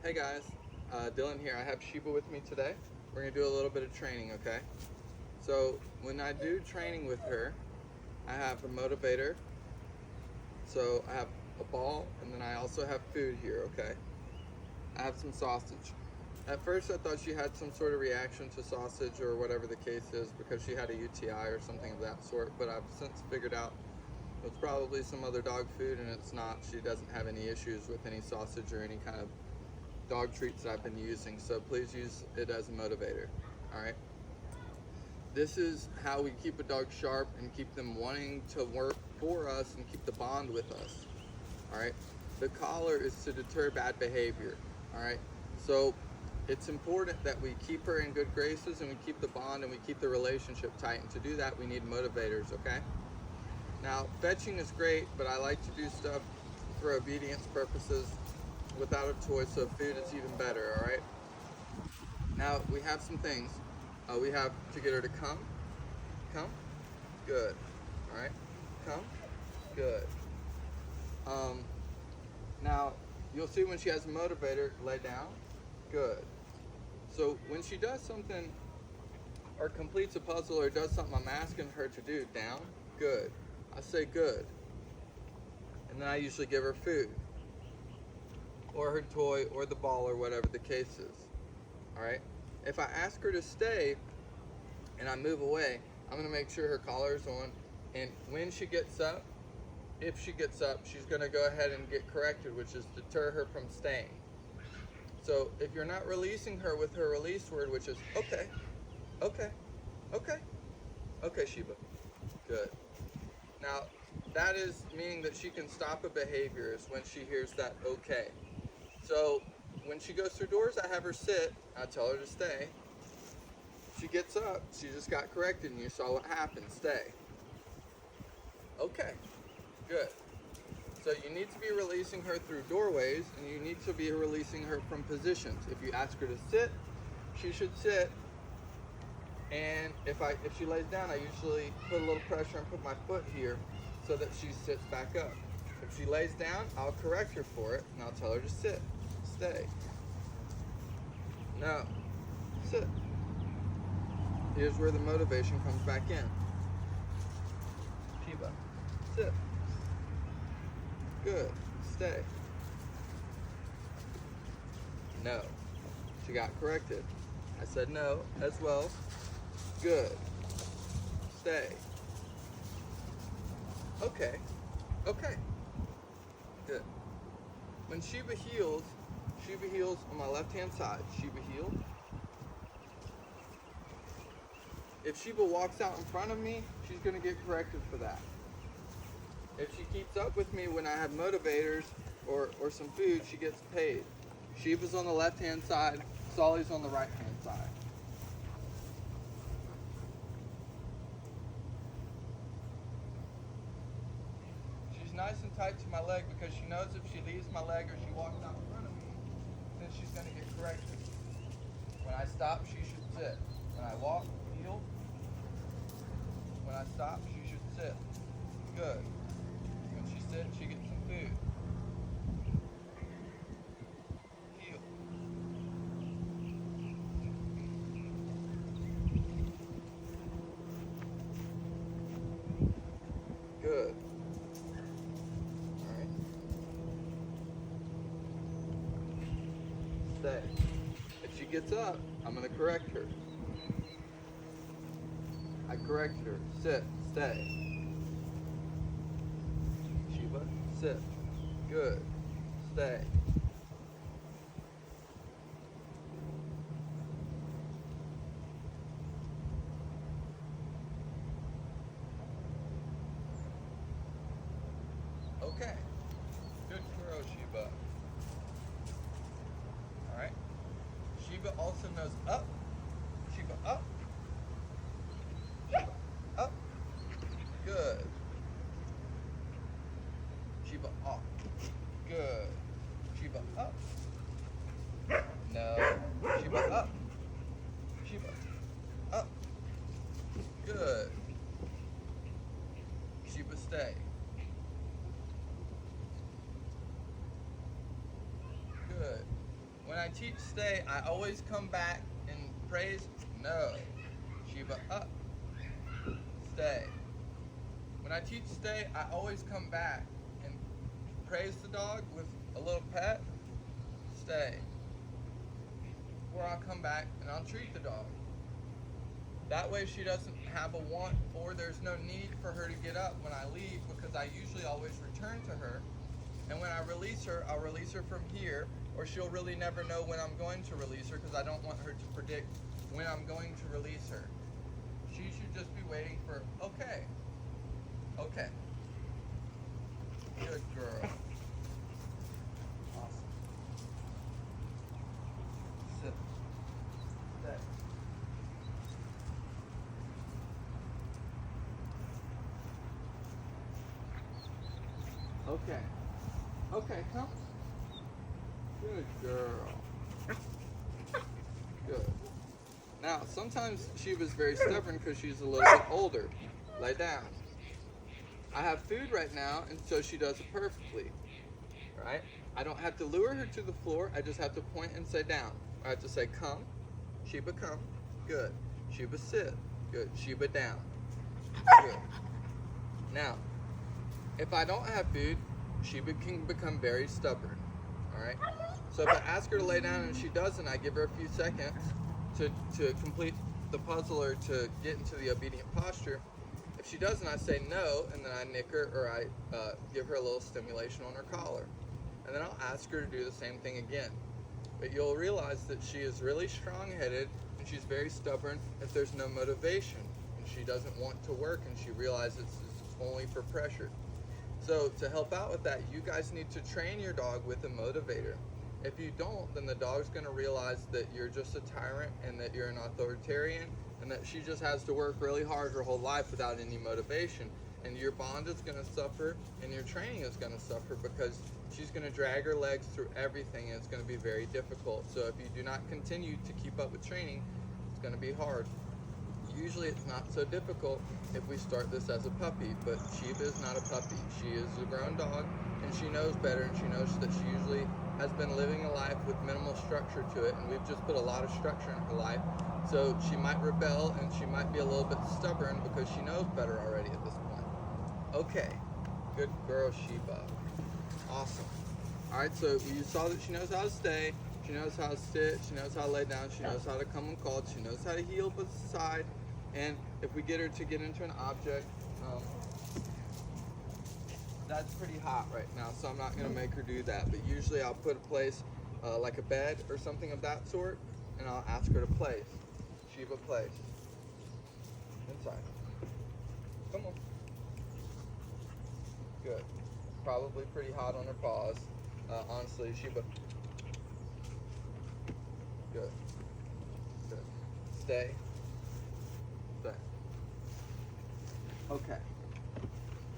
Hey guys, Dylan here. I have Sheba with me today. We're gonna do a little bit of training, okay? So when I do training with her, I have a motivator. So I have a ball, and then I also have food here, okay? I have some sausage. At first I thought she had some sort of reaction to sausage or whatever the case is because she had a UTI or something of that sort, but I've since figured out it's probably some other dog food and it's not. She doesn't have any issues with any sausage or any kind of dog treats that I've been using, so please use it as a motivator. All right, this is how we keep a dog sharp and keep them wanting to work for us and keep the bond with us. All right, the collar is to deter bad behavior. All right, so it's important that we keep her in good graces and we keep the bond and we keep the relationship tight, and to do that we need motivators. Okay, now fetching is great, but I like to do stuff for obedience purposes without a toy, so food is even better. All right, now we have some things. We have to get her to come, good. All right, come, good. Now you'll see when she has a motivator, lay down, good. So when she does something or completes a puzzle or does something I'm asking her to do, down, good. I say good, and then I usually give her food or her toy or the ball or whatever the case is. All right, if I ask her to stay and I move away, I'm going to make sure her collar is on, and when she gets up, if she gets up, she's going to go ahead and get corrected, which is deter her from staying. So if you're not releasing her with her release word, which is okay, okay, okay, okay, Sheba, good. Now that is meaning that she can stop a behavior is when she hears that okay. So when she goes through doors, I have her sit, I tell her to stay. She gets up, she just got corrected and you saw what happened, stay. Okay, good. So you need to be releasing her through doorways, and you need to be releasing her from positions. If you ask her to sit, she should sit. And if she lays down, I usually put a little pressure and put my foot here so that she sits back up. If she lays down, I'll correct her for it, and I'll tell her to sit, stay. No, sit. Here's where the motivation comes back in. Sheba, sit. Good, stay. No, she got corrected. I said no as well. Good, stay. Okay, okay, good. When Sheba heals on my left-hand side. Sheba healed. If Sheba walks out in front of me, she's going to get corrected for that. If she keeps up with me when I have motivators or some food, she gets paid. Sheba's on the left-hand side, Solly's on the right-hand side. She's nice and tight to my leg because she knows if she leaves my leg or she walks out in front of me, then she's going to get corrected. When I stop, she should sit. When I walk, heel. When I stop, she should sit. Good. When she sits, she gets some food. Heel. Good. All right. Stay. If she gets up, I'm going to correct her. I corrected her. Sit. Stay. Sheba, sit. Good. Stay. Okay. Good girl, Sheba. Alright. Sheba also knows up. Sheba, up. Sheba, up. Good. Sheba, off. Good. Sheba, up. No. Sheba, up. Sheba, up. Good. Sheba, stay. Good. When teach stay, I always come back and praise no. Sheba, up. Stay. When I teach stay, I always come back and praise the dog with a little pet. Stay. Or I'll come back and I'll treat the dog. That way she doesn't have a want, or there's no need for her to get up when I leave, because I usually always return to her. And when I release her, I'll release her from here, or she'll really never know when I'm going to release her, because I don't want her to predict when I'm going to release her. She should just be waiting for, okay. Okay. Good girl. Awesome. Sit. Stay. Okay. Okay, come. Good girl. Good. Now, sometimes Sheba's very stubborn because she's a little bit older. Lay down. I have food right now, and so she does it perfectly. Right? I don't have to lure her to the floor. I just have to point and say down. I have to say come. Sheba, come. Good. Sheba, sit. Good. Sheba, down. Good. Now, if I don't have food, Sheba can become very stubborn. Alright? So if I ask her to lay down and she doesn't, I give her a few seconds to complete the puzzle or to get into the obedient posture. If she doesn't, I say no, and then I nick her, or I give her a little stimulation on her collar. And then I'll ask her to do the same thing again. But you'll realize that she is really strong-headed and she's very stubborn if there's no motivation and she doesn't want to work and she realizes it's only for pressure. So to help out with that, you guys need to train your dog with a motivator. If you don't, then the dog's going to realize that you're just a tyrant and that you're an authoritarian and that she just has to work really hard her whole life without any motivation. And your bond is going to suffer and your training is going to suffer because she's going to drag her legs through everything and it's going to be very difficult. So if you do not continue to keep up with training, it's going to be hard. Usually it's not so difficult if we start this as a puppy, but Sheba is not a puppy. She is a grown dog and she knows better, and she knows that she usually has been living a life with minimal structure to it, and we've just put a lot of structure in her life. So she might rebel and she might be a little bit stubborn because she knows better already at this point. Okay, good girl, Sheba. Awesome. Alright, so you saw that she knows how to stay, she knows how to sit, she knows how to lay down, she knows how to come and call, she knows how to heel to the side, and if we get her to get into an object, that's pretty hot right now, so I'm not going to make her do that, but usually I'll put a place like a bed or something of that sort, and I'll ask her to place. Sheba, place. Inside. Come on. Good. Probably pretty hot on her paws. Honestly, Sheba. Good. Good. Stay. Stay. Okay.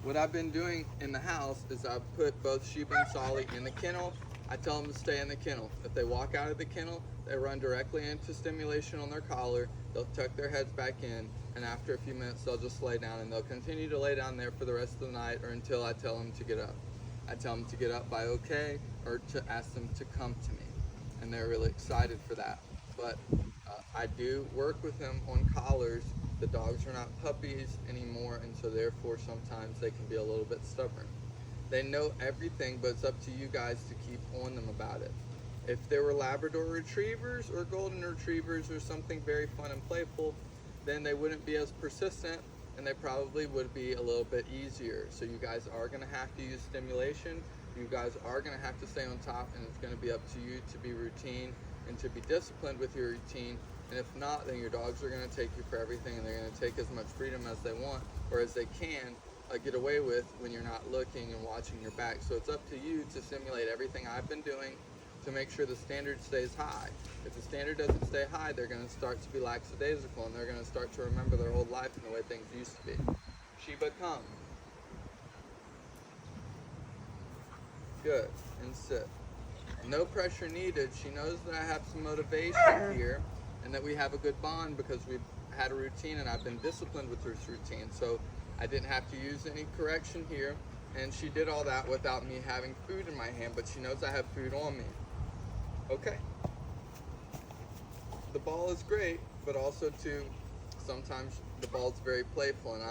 What I've been doing in the house is I've put both Sheba and Solly in the kennel. I tell them to stay in the kennel. If they walk out of the kennel, they run directly into stimulation on their collar. They'll tuck their heads back in, and after a few minutes, they'll just lay down, and they'll continue to lay down there for the rest of the night or until I tell them to get up. I tell them to get up by okay, or to ask them to come to me, and they're really excited for that. But I do work with them on collars. The dogs are not puppies anymore, and so therefore sometimes they can be a little bit stubborn. They know everything, but it's up to you guys to keep on them about it. If there were Labrador Retrievers or Golden Retrievers or something very fun and playful, then they wouldn't be as persistent, and they probably would be a little bit easier. So you guys are going to have to use stimulation. You guys are going to have to stay on top, and it's going to be up to you to be routine and to be disciplined with your routine. And if not, then your dogs are going to take you for everything, and they're going to take as much freedom as they want or as they can get away with when you're not looking and watching your back. So it's up to you to simulate everything I've been doing to make sure the standard stays high. If the standard doesn't stay high, they're going to start to be lackadaisical, and they're going to start to remember their whole life and the way things used to be. Sheba, come. Good. And sit. No pressure needed. She knows that I have some motivation here and that we have a good bond because we've had a routine and I've been disciplined with this routine. So I didn't have to use any correction here, and she did all that without me having food in my hand, but she knows I have food on me. Okay, the ball is great, but also too, sometimes the ball's very playful, and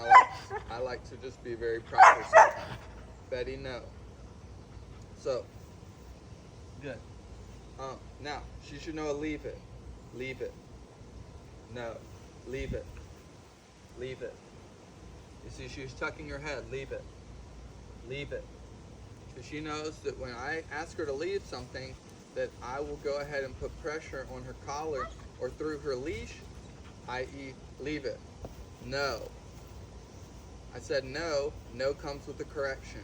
I like to just be very proper sometimes. Betty, no. So, good. Now, she should know a leave it. Leave it. No. Leave it. Leave it. You see, she's tucking her head. Leave it. Leave it. Because she knows that when I ask her to leave something, that I will go ahead and put pressure on her collar or through her leash, i.e. leave it. No. I said no. No comes with a correction.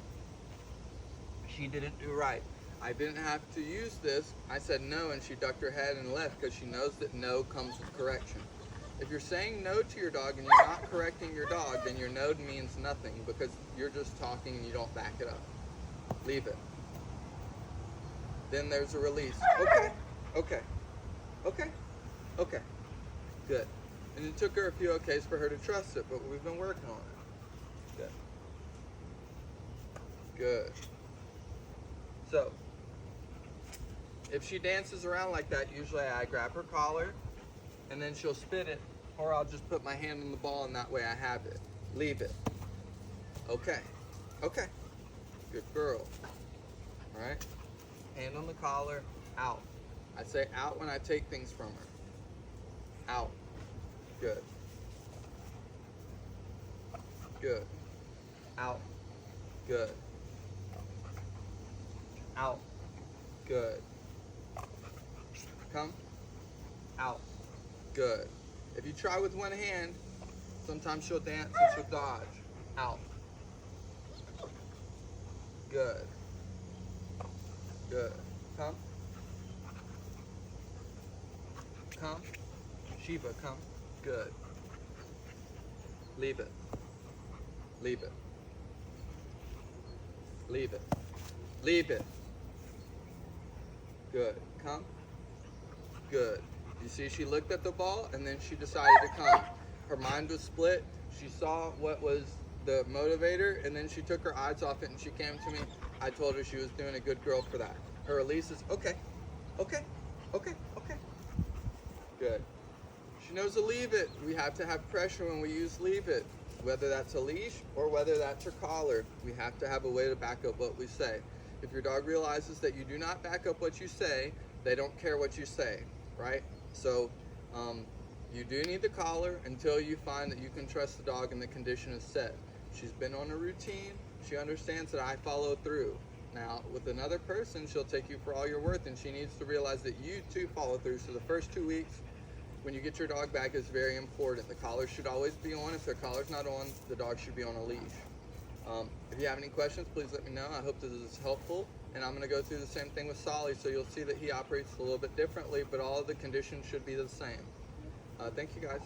She didn't do right. I didn't have to use this. I said no, and she ducked her head and left because she knows that no comes with correction. If you're saying no to your dog and you're not correcting your dog, then your no means nothing because you're just talking and you don't back it up. Leave it. Then there's a release. Okay, okay, okay, okay. Good. And it took her a few okays for her to trust it, but we've been working on it. Good. Good. So, if she dances around like that, usually I grab her collar, and then she'll spit it, or I'll just put my hand on the ball, and that way I have it. Leave it. Okay. Okay. Good girl. All right. Hand on the collar. Out. I say out when I take things from her. Out. Good. Good. Out. Good. Out. Good. Come. Out. Good. If you try with one hand, sometimes she'll dance and she'll dodge. Out. Good. Good. Come. Come. Sheba, come. Good. Leave it. Leave it. Leave it. Leave it. Good. Come. Good. You see, she looked at the ball and then she decided to come. Her mind was split. She saw what was the motivator and then she took her eyes off it and she came to me. I told her she was doing a good girl for that. Her release is okay. Okay. Okay. Okay. Good. She knows to leave it. We have to have pressure when we use leave it. Whether that's a leash or whether that's her collar, we have to have a way to back up what we say. If your dog realizes that you do not back up what you say, they don't care what you say, right? So you do need the collar until you find that you can trust the dog and the condition is set. She's been on a routine. She understands that I follow through. Now, with another person, she'll take you for all you're worth, and she needs to realize that you too follow through. So the first 2 weeks, when you get your dog back, is very important. The collar should always be on. If the collar's not on, the dog should be on a leash. If you have any questions, please let me know. I hope this is helpful. And I'm going to go through the same thing with Solly, so you'll see that he operates a little bit differently, but all of the conditions should be the same. Thank you, guys.